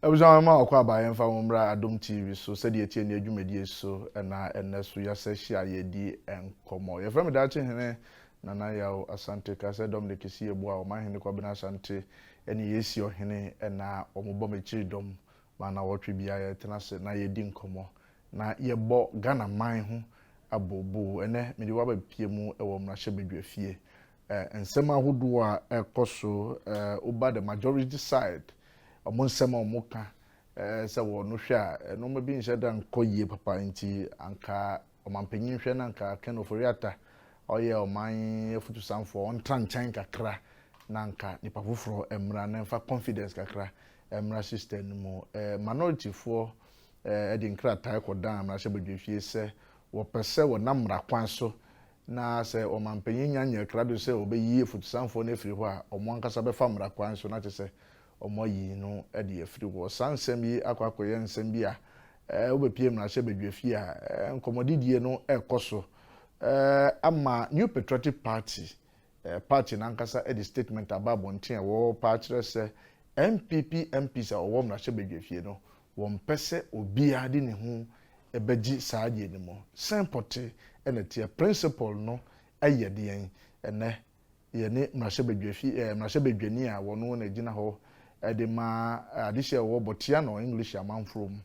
Ebusha ma okwa abaye mfa wombra AdomTV so Sedea Etea Nie adwumadi so na eneso yasehia yedi enkomo. Ye frame dachi hene nana yawo asante ka se dom de kesi ebu a o mahene kwa bena asante ene yesi ohene na omobo mechiri dom ma na wotwe bia ye tenase na yedi nkomo na yebo Ghana man ho abobo ene mede waba piemu ewo mrahye bedwafie ensem ahodo a ekoso over the majority side omo nsema omoka se wo no hwe a no ma bi nhye da nkoyie papa nti anka omampanyin hwe na anka Ken Oforiata oye oman efutu sanfo on tranchan kakra na anka nipa foforo emra na mfa confidence kakra emra system mu minority for edi nkra tai kodan na hye bedwefie se wo pese wo namra kwan so na se omampanyin nyanya krado se obeyi efutu sanfo na efiri ho a omo ankasa be fa mra kwan so na chese omo yi no e de afiri wo sansem yi akwakoye nsem bi a obepie mra hye bedwafie a nkomodidie no ekoso ama New Patriotic Party party nankasa e de statement about bonten wo party se MPs a wo mra hye bedwafie no wo mpese obi ade ne ho ebeji saaje ni mo sempote ene tie principle no ayede yen ene ye ne mra hye bedwafie mra hye bedwani a wo no na gina ho de ma adihye wo botia no English amanfrom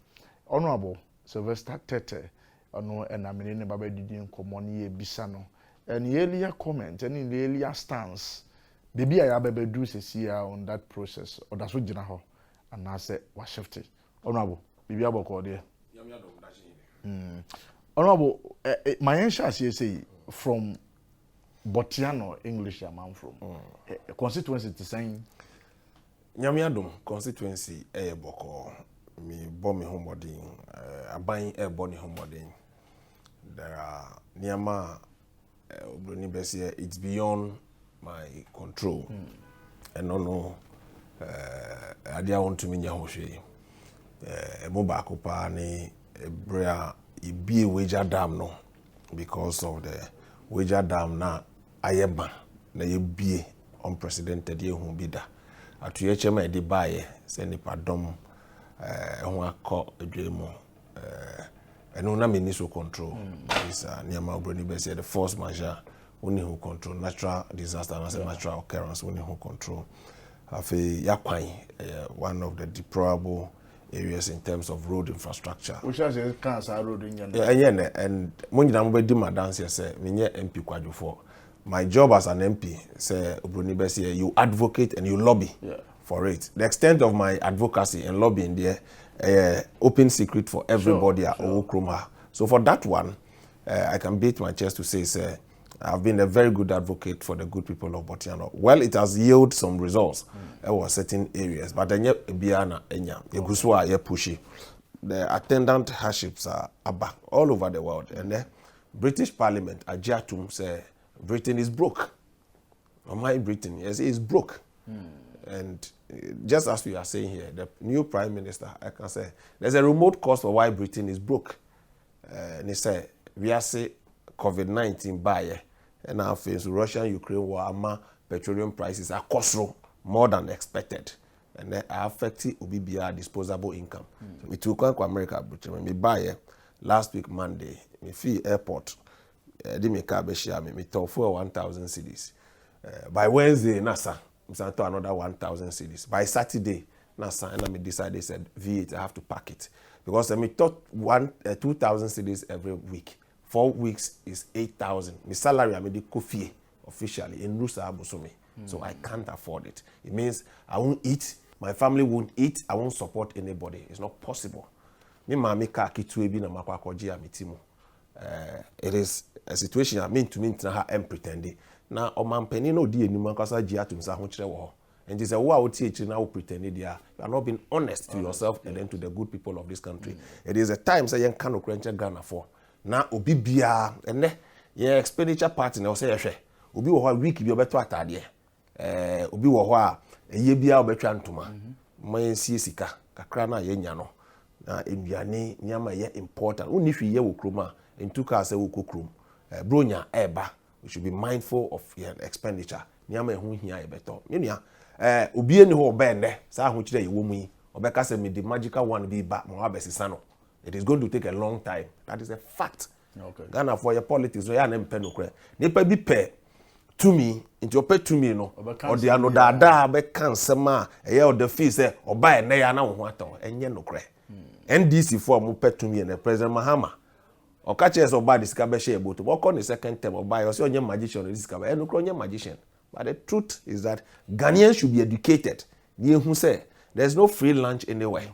honorable Sylvester Tete ono enamene ne baba didi nkomo ne ye bisa no and earlier comment and in the earlier stance baby I abebedu sesia on that process or that's what gina ho and I say wa shift honorable baby aboko there honorable my answer say from Botiano English amanfrom constituency to saying Nyame Adom constituency boko me bomb me homodin aban boni homodin there are niama obroni besia it's beyond my control and no ade I want to me nya hwehwe mo ba ko pa ni brea ibie wager dam no because of the wager dam na ayeba na yebie unprecedented ye hu bi da atuye chema edi baye se nipa dom ho akọ edwemu eno na me ni so control is niama obroni be say the force majeure only who control natural disaster and natural occurrence only who control afi yakwan one of the deplorable areas in terms of road infrastructure we shall say cancer road in and mo nyina mo be di madanse say menye MP kwadwofo. My job as an MP, say Obroni Besie, you advocate and you lobby for it. The extent of my advocacy and lobbying there, open secret for everybody at Okroma. So for that one, I can beat my chest to say, I've been a very good advocate for the good people of Botiano. Well, it has yielded some results in certain areas, but then biana enya yeguswa ye pushy. The attendant hardships are back all over the world, and the British Parliament, Ajatum, say Britain is broke. Or my Britain, yes, is broke. And just as we are saying here, the new Prime Minister, I can say, there's a remote cause for why Britain is broke. And he said, we are say COVID-19 buyer, and now face Russia-Ukraine war, ama petroleum prices are costly more than expected. And they are affecting OBBR disposable income. So we took on to America, but me buy last week Monday, me fee airport. Di me car be share me talk for 1,000 cedis. By Wednesday, NASA, I'm to another 1,000 cedis. By Saturday, NASA, and I decided said V8, I have to pack it because I thought 2,000 cedis every week. 4 weeks is 8,000. My salary I the coffee officially in Rusa Abusumi, so I can't afford it. It means I won't eat. My family won't eat. I won't support anybody. It's not possible. Me mama ka kitu ebi na makwa koji amitimu. It is a situation I mean to me na ha pretending. Na omampeni no di enuma kwasa ji atumsa ho kire wo. And this is wo a wo tie na wo pretending there. You are not being honest to yourself and then to the good people of this country. It is a time say yen kan okrenche Ghana for. Na obi bia ene ye expenditure part na wo say hwe. Obi wo ho week bi obeto atade. Obi wo ho a eye bia obetwa ntoma. Man sie sika kakra na ye nya no. Na enduane nyama ye important. Oni hwe ye wo kroma. In two cars, bronya eba. We should be mindful of your expenditure. Niama hu hia e beto. Nyia obie ni ho bende. Sa hu kire ye wo mu yi. obeka say me the magical one be back mo abesisa no. It is going to take a long time. That is a fact. Okay. Ghana for your politics, so ya na mpe no kre. Nipa bi pe to me into pay to me no. Or the anodada be kan sema eye o the fee say oba ene ya na wo ho aton enye no kre. NDC for mo pay to me and President Mahama. O ka che so oba disika be share boto. What the second term oba o say onye magician disika be no kro onye magician. But the truth is that Ghanaians should be educated. Ni hu say there's no free lunch anywhere.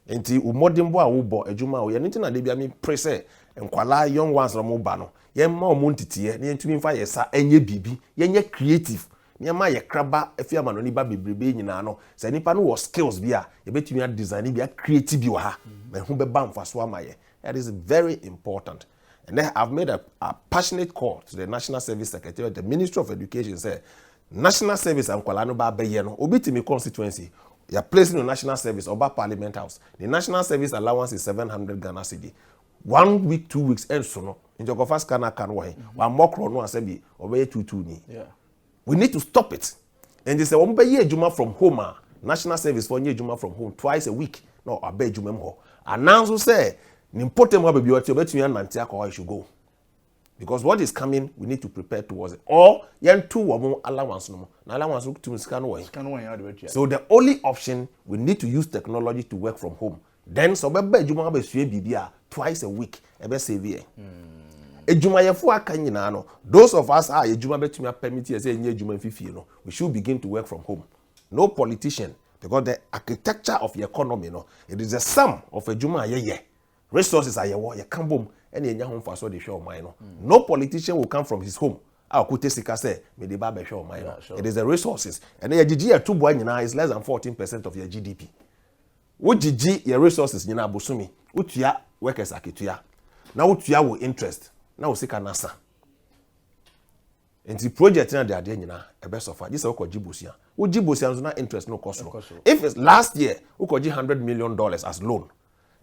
Enti umodimbo a wo bo adwuma wo ye nti na de bia me prese enkwala young ones no mo ba no ye ma o mo ntitiye ne ntumi mfa ye sa enye bibi ye nye creative ne ma ye kraba afia ma no ni ba bebrebe nyina no se nipa no wo skills bia ye betumi design bia creative bi wa ha me hu be ba mfa so ama ye. That is very important. And then I've made a passionate call to the National Service Secretary, the Ministry of Education, say National Service and Kwala no ba be ye no obi timi constituency. You are placing the national service over Parliament House. The national service allowance is 700 Ghana cedi. 1 week, 2 weeks, and so no. In your first can way. One more chrono and say, obey 2 ni. Yeah. We need to stop it. And they say, obey Juma from home. National service for Juma from home twice a week. No, obey Juma ho. Announce who say, Nimpote mo baby, what you bet me and Nantiako I should go. Because what is coming, we need to prepare towards it. Or, yen 2 or more allowance no more. Allowance look to scan away. So the only option, we need to use technology to work from home. Then, so bebe juma be sue bibia twice a week. Ebe save ejuma yefo akanyi na no. Those of us are ejuma betumi permit say nye ejuma mfifie no. We should begin to work from home. No politician, because the architecture of the economy no, it is the sum of ejuma ye. Resources are ye can boom. Any home for so they show mine. No politician will come from his home. I'll put say, me the barber show mine. It is the resources. And then your two boy is less than 14% of your GDP. What GG your resources you know busumi? What ya workers akituya? Now what ya will interest? Now see kanasa. And the project na they are doing na a best of this is what Jibusia. What Jibusia is not interest no cost. If it's last year, we could $100 million as loan.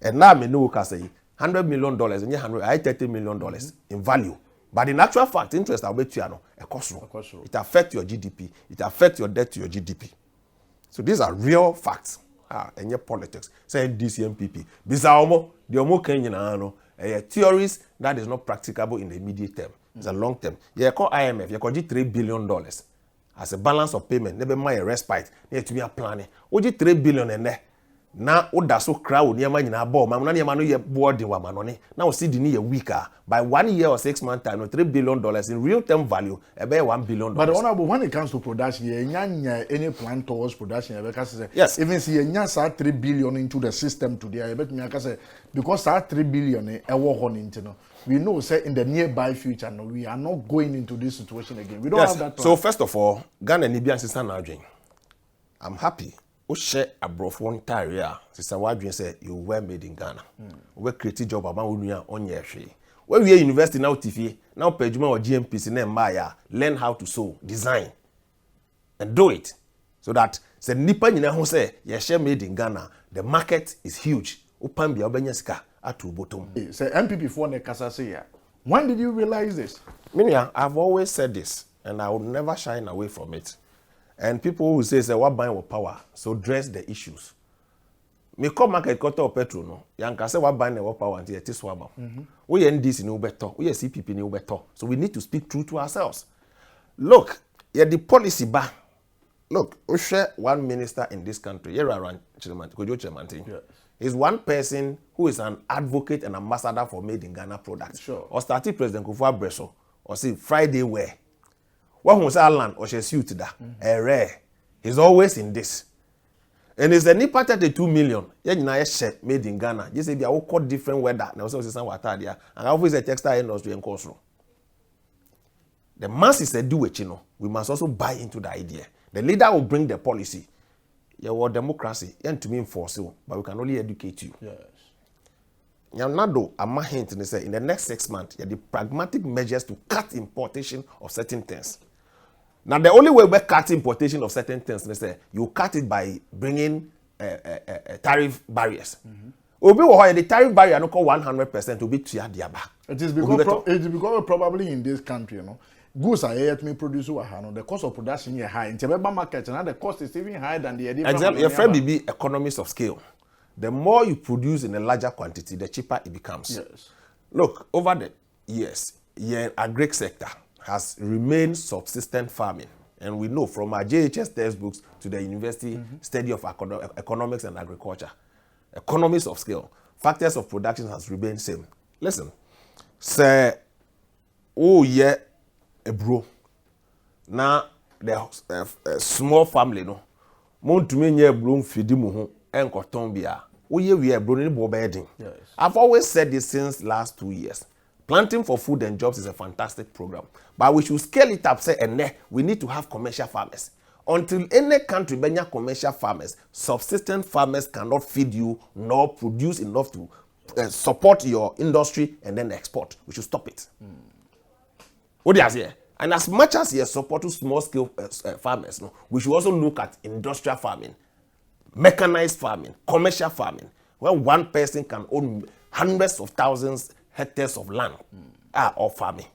And now me know we can say $100 million and $30 million in value. But in actual fact, interest I'll bet you know a cost. It affects your GDP. It affects your debt to your GDP. So these are real facts. And your politics. Saying DCMPP. Bisaomo, the Omo Kenya no theories that is not practicable in the immediate term. It's a long term. You call IMF, you call $3 billion as a balance of payment. Never mind a respite. You have to be a planning. What $3 billion in there? Now, what does so crowd near my ball? My money, you board the woman. Now, see the near weaker by 1 year or 6 months time, $3 billion in real term value, about $1 billion. But honorable, when it comes to production, any plan towards production, yes, even see $3 billion into the system today, I bet me because that $3 billion, we know say in the nearby future, no, we are not going into this situation again. We don't have that plan. So first of all, Ghana Nibian sister now I'm happy. We share a one area. Sister Wadwin said you were made in Ghana. We create job about on your tree. When we are university now TV, now Pejuma or GMPC name Maya, learn how to sew, design, and do it. So that the Nipa who say you share made in Ghana, the market is huge. Upambi obenyeska atu bottom. Say MPP for ne kasa say. When did you realize this? Minia, I've always said this, and I will never shy away from it. And people who say what buying with power, so dress the issues. Me come market quarter of petrol no. Yanka say what buying with power until it is swaba. We NDC ni ubeto, we CPP ni ubeto. So we need to speak true to ourselves. Look, the policy ba. Look, we share one minister in this country. Here around Chirmantin. Is one person who is an advocate and ambassador for made in Ghana products. Sure. Or started President Kufuor Breso. Or say Friday wear. What was Alan or she suit that? Rare. He's always in this. And it's a nipa 32 million. Yeah, made in Ghana. You say they are all different weather. Now also some water there. And always a textile industry and cost. The masses say do it, we must also buy into the idea. The leader will bring the policy. Yeah, well, democracy. And to me enforce you, but we can only educate you. Yes. Nado, I'm hint in the next 6 months, the pragmatic measures to cut importation of certain things. Now, the only way we cut importation of certain things, they say, you cut it by bringing tariff barriers. The tariff barrier no call 100% to be to diaba. It is because probably in this country, goods are yet me produce the cost of production is high. In the market, and the cost is even higher than the idea. Exactly. Your friend be economies of scale. The more you produce in a larger quantity, the cheaper it becomes. Yes. Look, over the years, the agri sector has remained subsistent farming. And we know from our JHS textbooks to the university study of economics and agriculture, economies of scale, factors of production has remained same. Listen, say, oh yeah, a bro. Now the small family no, mon to me nye bro fidi mu ho enkoton bia. Oh yeah, we are bro ni bo bedding. Yes. I've always said this since last 2 years. Planting for food and jobs is a fantastic program, but we should scale it up. Say, and we need to have commercial farmers. Until any country benya commercial farmers, subsistent farmers cannot feed you nor produce enough to support your industry and then export. We should stop it. What do you say? And as much as you support small scale farmers, no, we should also look at industrial farming, mechanized farming, commercial farming, where one person can own hundreds of thousands hectares of land or farming.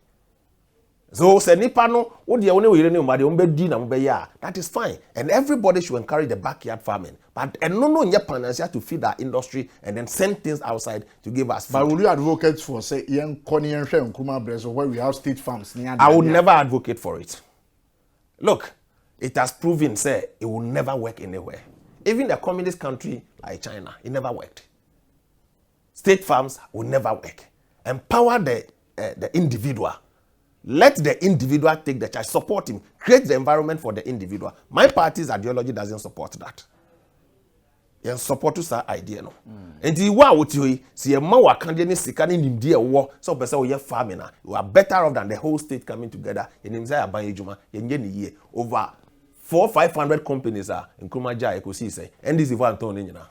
So say nipa no what the only way you know that is fine, and everybody should encourage the backyard farming, but no financial to feed our industry and then send things outside to give us food. But will you advocate for say young Konian and Kuma Brezo where we have state farms? I would never advocate for it. Look, it has proven say it will never work anywhere. Even a communist country like China, it never worked. State farms will never work. Empower the individual. Let the individual take the charge. Support him. Create the environment for the individual. My party's ideology doesn't support that. You support that idea, no. And the one with you, see a more Canadian sikani nimdia war. So person we farming. You are better off than the whole state coming together. In Imzaya Banjuma, in over 400-500 companies are in Kumaja Ekosi say. And this is what Antonio.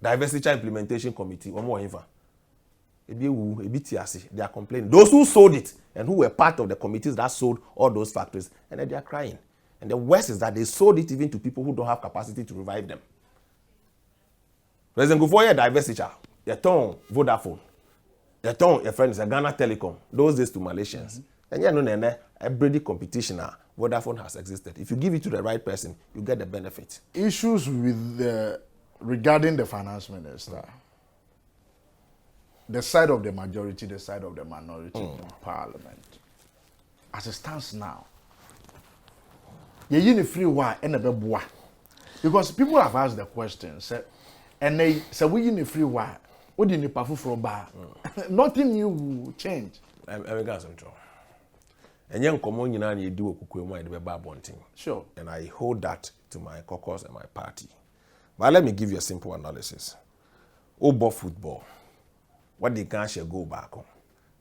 Diversity Implementation Committee, one more info. They are complaining. Those who sold it and who were part of the committees that sold all those factories, and then they are crying. And the worst is that they sold it even to people who don't have capacity to revive them. President Gufoye diversity, they turn Vodafone, they turn your friends, Ghana Telecom, those days to Malaysians. And you know, every competition, Vodafone has existed. If you give it to the right person, you get the benefit. Issues with the regarding the finance minister, the side of the majority, the side of the minority in Parliament, as it stands now, you free why and a because people have asked the question, and they say we in free why, what do you need from bar? Nothing new will change. I'm got some trouble. And young common you do a sure. And I hold that to my caucus and my party. But let me give you a simple analysis. Obo football. What they can share go back on.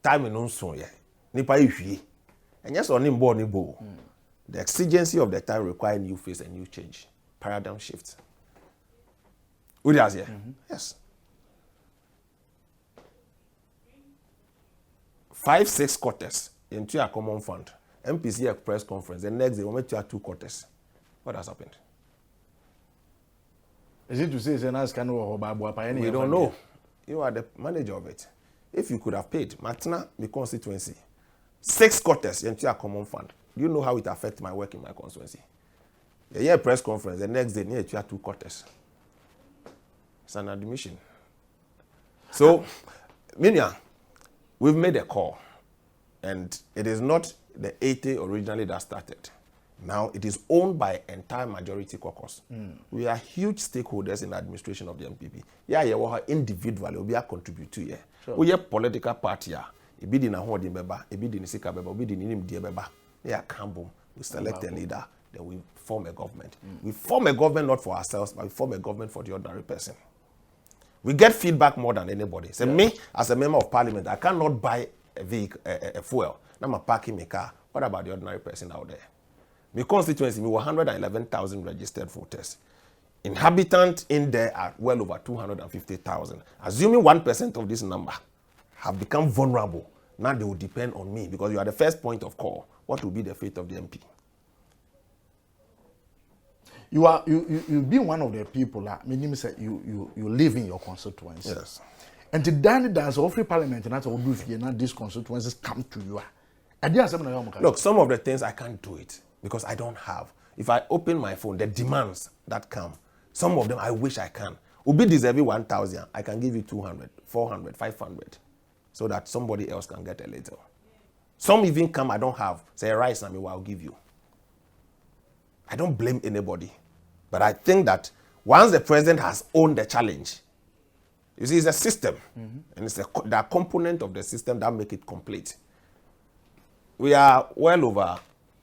Time in so yeah. Nipa ifi. And yes on ball ni bo. The exigency of the time require new face and new change. Paradigm shift. Would you hear? Yes. 5-6 quarters into a common fund. MPC a press conference. The next day we went to 2 quarters. What has happened? Is it to say it's a nice kind of we don't know. You are the manager of it. If you could have paid Martina, my constituency, 6 quarters into a common fund, do you know how it affects my work in my constituency? The year press conference, the next day, near 2 quarters. It's an admission. So, Minya, we've made a call, and it is not the 80 originally that started. Now it is owned by entire majority caucus. We are huge stakeholders in the administration of the MPP. Yeah, you are individually, we are contribute to it. We are political party. It be the Nahodi beba, it be the Nisika beba, be the Ninim dia beba. They are Kambum. We select a leader, then we form a government. We form a government not for ourselves, but we form a government for the ordinary person. We get feedback more than anybody. So me, as a member of parliament, I cannot buy a vehicle, a fuel. Now I'm parking my car. What about the ordinary person out there? My constituency, we were 111,000 registered voters. Inhabitants in there are well over 250,000. Assuming 1% of this number have become vulnerable, now they will depend on me because you are the first point of call. What will be the fate of the MP? You be one of the people that you live in your constituency. Yes. And the dance of free parliament and that's all brief now these constituencies come to you. Look, some of the things I can't do it because I don't have. If I open my phone, the demands that come, some of them I wish I can. Ubi deserve 1,000, I can give you 200, 400, 500, so that somebody else can get a little. Some even come I don't have. Say rice, I'll give you. I don't blame anybody, but I think that once the president has owned the challenge, you see, it's a system, and it's the component of the system that make it complete. We are well over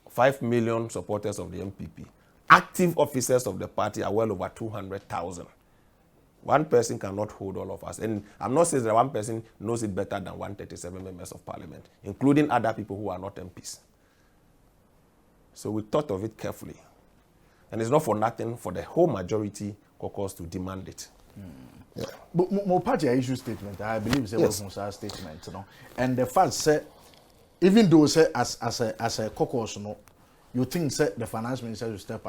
5 million supporters of the MPP. Active officers of the party are well over 200,000. One person cannot hold all of us. And I'm not saying that one person knows it better than 137 members of parliament, including other people who are not MPs. So we thought of it carefully. And it's not for nothing for the whole majority caucus to demand it. Yeah. But more party issue statement, I believe it's a yes. Statement, you know. And the fact said, even though say as a caucus, you know, you think say the finance minister will step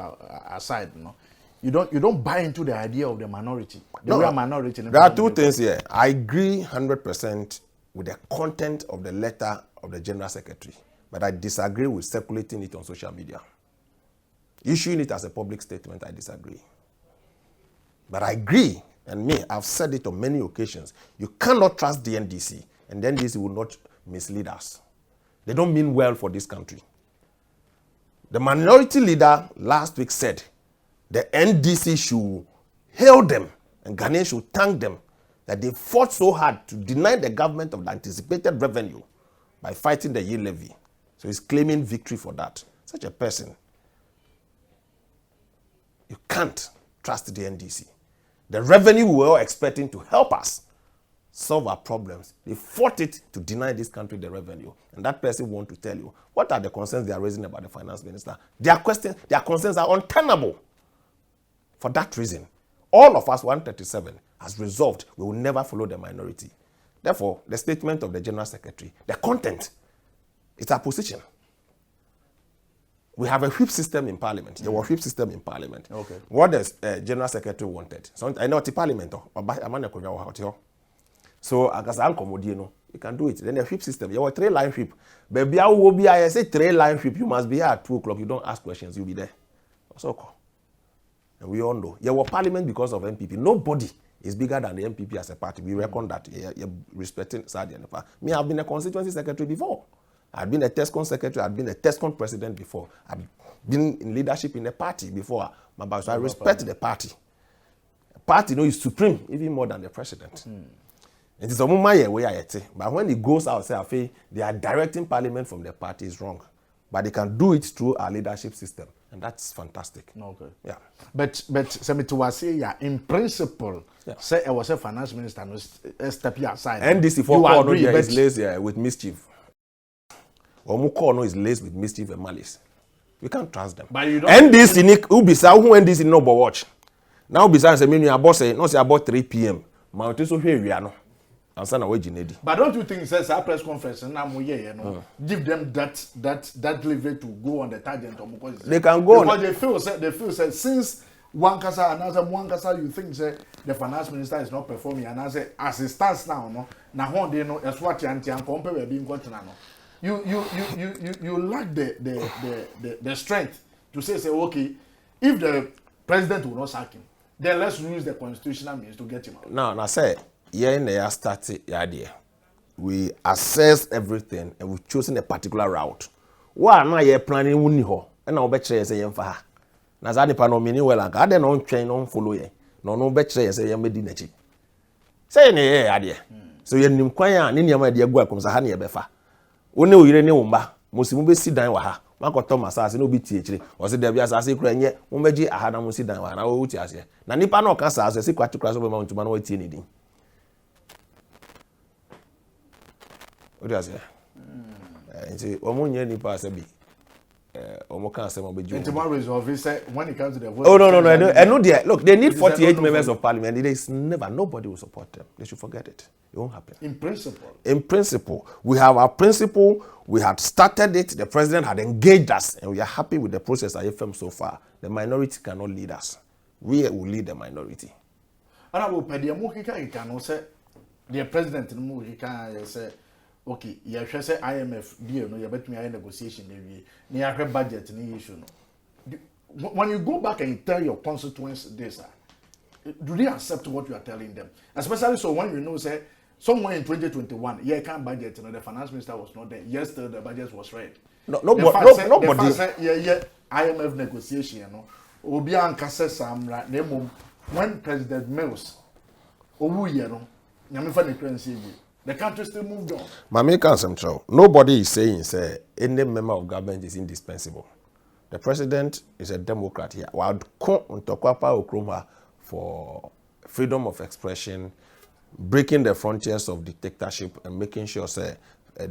aside, you know. You don't buy into the idea of the minority. Minority. There are two things here. I agree 100% with the content of the letter of the General Secretary, but I disagree with circulating it on social media. Issuing it as a public statement, I disagree. But I agree, and I've said it on many occasions, you cannot trust the NDC, and the NDC will not mislead us. They don't mean well for this country. The minority leader last week said the NDC should hail them and Ghanaians should thank them that they fought so hard to deny the government of the anticipated revenue by fighting the yield levy. So he's claiming victory for that. Such a person, you can't trust the NDC. The revenue we were all expecting to help us solve our problems, they fought it to deny this country the revenue. And that person wants to tell you, what are the concerns they are raising about the finance minister? Their concerns are untenable. For that reason, all of us, 137, has resolved we will never follow the minority. Therefore, the statement of the General Secretary, the content, it's our position. We have a whip system in Parliament. There was a whip system in Parliament. Okay. What the General Secretary wanted. So I know the Parliament. So as an you can do it. Then the whip system, you have a 3-line whip. Baby, I will be. I say 3-line whip. You must be here at 2 o'clock. You don't ask questions. You'll be there. So, and we all know. You have Parliament because of MPP. Nobody is bigger than the MPP as a party. We reckon that. You're respecting Sadi and me. I've been a constituency secretary before. I've been a TESCON secretary. I've been a TESCON president before. I've been in leadership in a party before. So I respect the party. The party, is supreme, even more than the president. It is a way I say. But when it goes out, say, they are directing Parliament from the party is wrong. But they can do it through our leadership system. And that's fantastic. Okay. Yeah. But say in principle, say I was a finance minister and step aside. NDC for is lazy with mischief. Or is laced with mischief and malice. We can't trust them. But you don't NDC who NDC no but watch. Now besides I boss say not say about 3 p.m. My so here we are no. But don't you think says our press conference and give them that leeway to go on the tangent because they can go because they feel since one kasa another one kasa you think say the finance minister is not performing and as it stands now they know as what and compare we being got no. You lack the strength to say okay, if the president will not sack him, then let's use the constitutional means to get him out. Now say started idea. We assess everything and we've chosen a particular route. Why am I planning uniho? And I'll bet you say yemfa. Nazani panomini well and I don't train on follow ye. No bet you say yem medinachi. Say ne idea. So you nimkwaya nini yama idea go comes a honey befa. One ure ne umba. Musimu be sit down waha. Mako Thomas as no be teaching. Was it there be as I say krenye? Mumeji ahada musi down wa na wo uti ase. Na nipa no kasa as say kwatu class over mount man wo tie ni. What do you say? Tomorrow is obvious when it comes to the vote. Oh, no. I know there. Look, they need 48 members of parliament. It is never. Nobody will support them. They should forget it. It won't happen. In principle. In principle. We have our principle. We had started it. The president had engaged us. And we are happy with the process at FM so far. The minority cannot lead us. We will lead the minority. the president no mu he can say okay you hwe say IMF deal no you betumi aye negotiation na wie na ya hwe budget ni issue no when you go back and you tell your constituents this do they accept what you are telling them, especially so when you know say somewhere in 2021 yeah can't budget you know the finance minister was not there yesterday the budget was read nobody yeah IMF negotiation you know obi anka say samra na mom when President Mills owu ye no nyame fa ne currency the country still moved on. Mami can some nobody is saying say any member of government is indispensable. The president is a democrat here. While for freedom of expression, breaking the frontiers of dictatorship and making sure say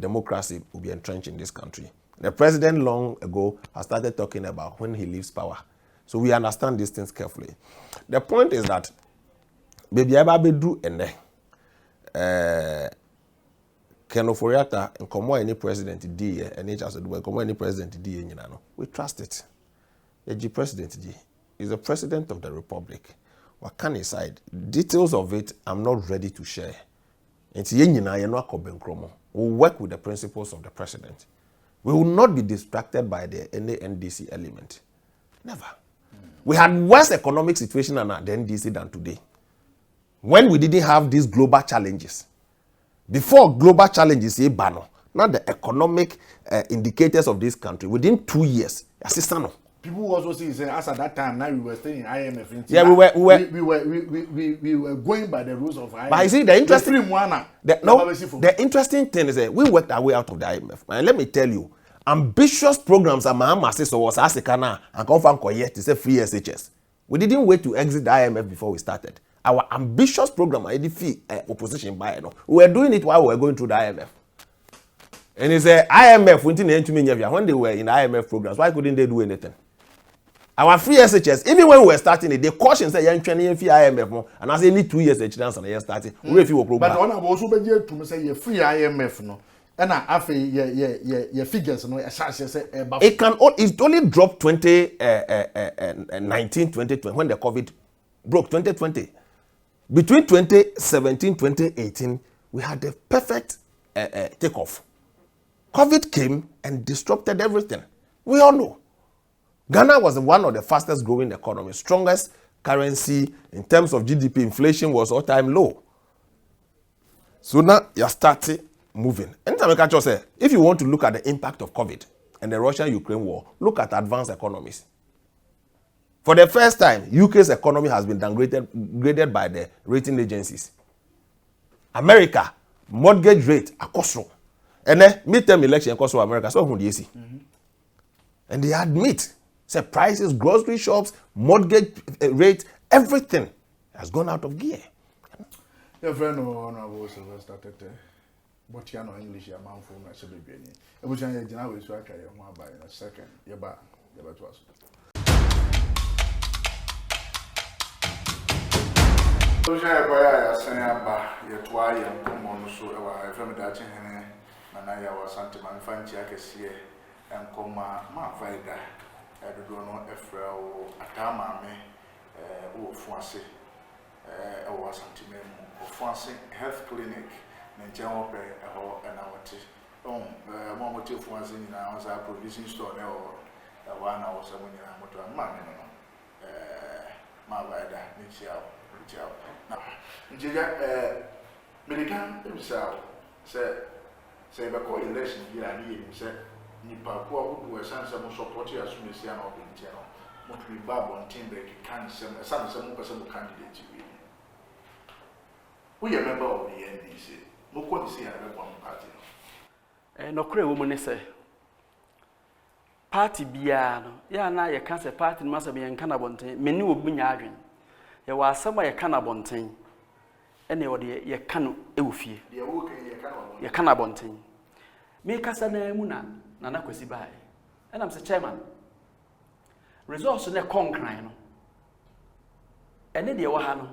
democracy will be entrenched in this country. The president long ago has started talking about when he leaves power. So we understand these things carefully. The point is that baby I do ene Kenoforiata and come any president D and any president D we trust it. The president D is the president of the republic. What can he side? Details of it I'm not ready to share. We'll work with the principles of the president. We will not be distracted by the NDC element. Never. We had worse economic situation at the NDC than today. When we didn't have these global challenges. Before global challenges, not the economic indicators of this country, within 2 years, assistant. People also say as at that time now we were staying in IMF. Yeah, we were going by the rules of IMF. But you see the interesting thing is that we worked our way out of the IMF. And let me tell you, ambitious programs are so was Asikana and come from yet to say free SHS. We didn't wait to exit the IMF before we started. Our ambitious program, I defeat opposition by we were doing it while we were going through the IMF. And it's a IMF when they were in IMF programs. Why couldn't they do anything? Our free SHS, even when we were starting it, they caution say young training free IMF and I say need 2 years chance and year starting. We if you program. But one also be to say you free IMF no. And after your figures no it only dropped 2019 2020 when the COVID broke 2020. Between 2017 2018 we had the perfect takeoff. COVID came and disrupted everything. We all know. Ghana was one of the fastest growing economies, strongest currency in terms of GDP. Inflation was all-time low. So now you're starting moving. Anytime I catch you say, if you want to look at the impact of COVID and the Russia-Ukraine war, look at advanced economies. For the first time, UK's economy has been graded by the rating agencies. America, mortgage rate, akosro. And then midterm election, akosro America, so who do you see? And they admit, say prices, grocery shops, mortgage rate, everything has gone out of gear. Your friend honorable started but you know English your man for my celebrity. It was a general so I carry one by a second. Yaba to us. So I say about your twy and come on so I from that and I was Santa Manfanchi I can see and come my father. I don't know if Atama me or Fancy or something or Fancy Health Clinic, Nanjamo Pay and our tea. Oh, Mamma Fancy in our provision store or 1 hour 7 motor and mammy. My rider, Michelle. Now, Medican himself said, say, the coalition here and he said. Nipa kwa who were sans some support you as soon as you are not in channel. What we bab on timber can some person candidate to be. We are a member of the NDC. Moko see another one party. No cray woman say party biano. Ya na ye can say party must be in Canabontain. Many will be arguing. There was somebody a Canabontain. Anybody ye can eufi. Ye Canabontain. Make us a muna. Nana kwesi bai. And I'm the chairman. Resource ne concrete no. Ene de wa ha no.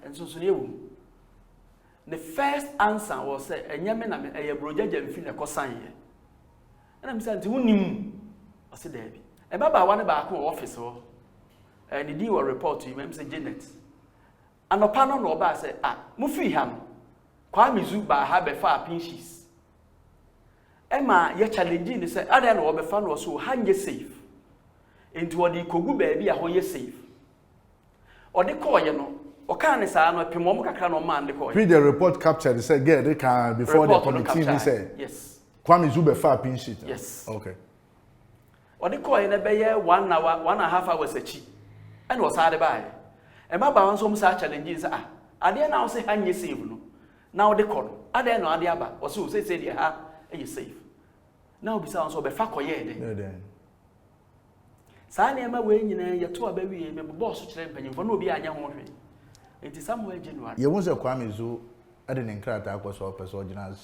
Enso you. The first answer was say enyame na me eye brojaja mfi ne kosan ye. And I'm saying wonim. I said there be. E baba wa ne ba ko office ho. And the deal report to you, say Janet. Anopa no no ba say mu fi ha no. Kwame Zu ba ha be fa pinches. Emma ye challenge ni say ade na wo be fa no so hanye safe. Enti wo di kogu ba bi a ho ye safe. Ode ko ye no, o kan ne sa no pemom kakra no man de ko. Read the report captured they said get they can before the committee he said. Yes. Kwame Zu be fa pinches. Yes. Okay. Ode ko ye na be ye 1 hour 1.5 hours achi. And was hard by. And my bounce home such challenges are. I dare now say hang safe no. Now the call. I dare no idea about or so say dear ha you safe. Now be sounds of a faco ye then. Sani am away in your 2 baby, maybe boss champion for no be a young woman. It is somewhere genuine. You was a Kwame Zu I didn't include that was all personal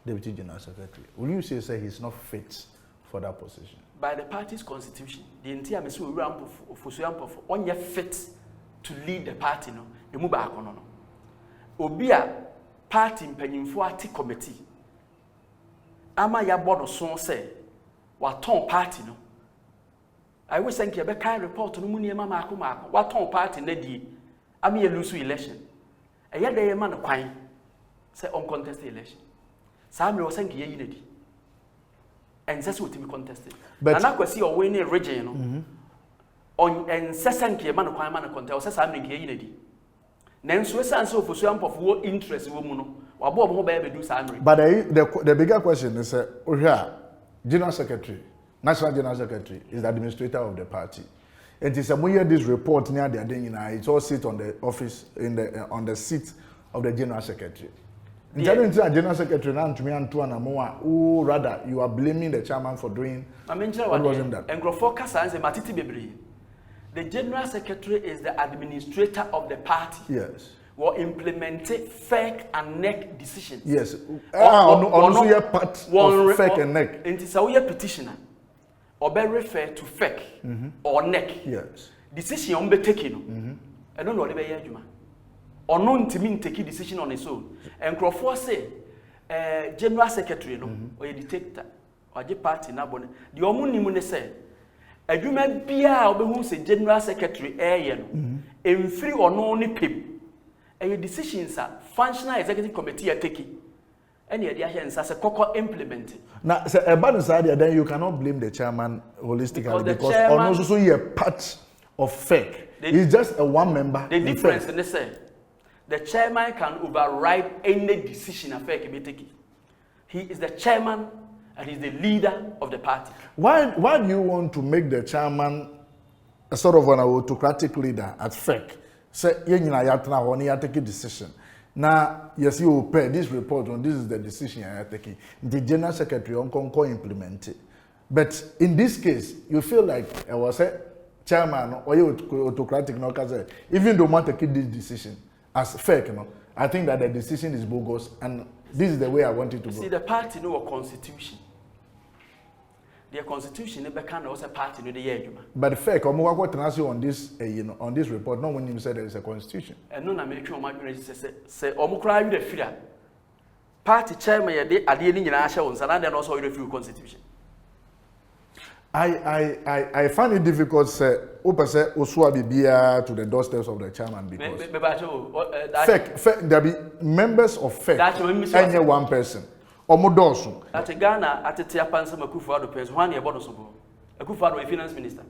deputy general secretary. Will you say he's not fit for that position? By the party's constitution, the entire Messu ramp of on your fit to lead the party, no, the move back on. Obia party impanyinfo committee. Ama ya board so say, what ton party no. I was saying you be kind report no muni mama akoma what ton party na di. Ami lose election. E ya dey man kwan say uncontested election. Sa me was saying ye na di. And that's what we contested. But and I could see or winning region on incessant man contest, or something here in it. Then so so for some of what interest woman or Bob do salary. But the bigger question is General Secretary, National General Secretary is the administrator of the party. It is a year this report near the it all sit on the office on the seat of the General Secretary. General Secretary or rather you are blaming the chairman for doing what wasn't that. And the General Secretary is the administrator of the party. Yes. Or implement fake and neck decisions. Yes. Also part of fake and neck. And it's a petitioner. Or be refer to fake or neck. Yes. Decision on be taken. I don't know what they are. Or non to mean take a decision on his own. And Crawford say, General Secretary, no, or a detector, or the party nabon. The Omunimune say, a human beer, who say General Secretary, in free or no only pim. And your decisions are functional executive committee are taking. And yet, the agents as a cocoa implemented. Now, a bad side, then you cannot blame the chairman holistically because also a part of fake. He's just a one member. The difference in the say. The chairman can override any decision affect committee. He is the chairman and he's the leader of the party. Why do you want to make the chairman a sort of an autocratic leader at FEC? Say you take a decision. Now, yes, you pay this report on this is the decision I taking. The General Secretary on implement it. But in this case, you feel like I was a chairman or you autocratic no even though want to take this decision. As fake, you know, I think that the decision is bogus, and this is the way I want it to go. See, the party know a constitution. Their constitution never can also party know the year. But the fake, on this, on this report, no one even said there is a constitution. And no, American say, Omukra, you the fear. Party chairman, are the Indian nations, and then also you refuse constitution. I find it difficult to say Osua to the doorsteps of the chairman because fake there be members of fake any one person. Omodosu. At Ghana, at the Tiapansa Akufo-Addo person, one year Bodosobo. Akufo-Addo a finance minister.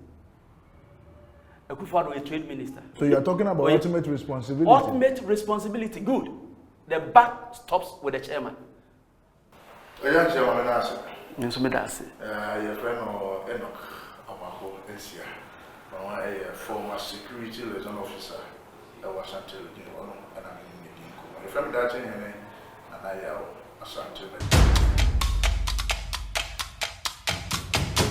Akufo-Addo a trade minister. So you are talking about ultimate responsibility. Ultimate responsibility, good. The buck stops with the chairman. Yes, your friend Enoch Amako this year, a former security liaison officer at Washington, and I'm in the Dinko. My friend Datin and I are Asante.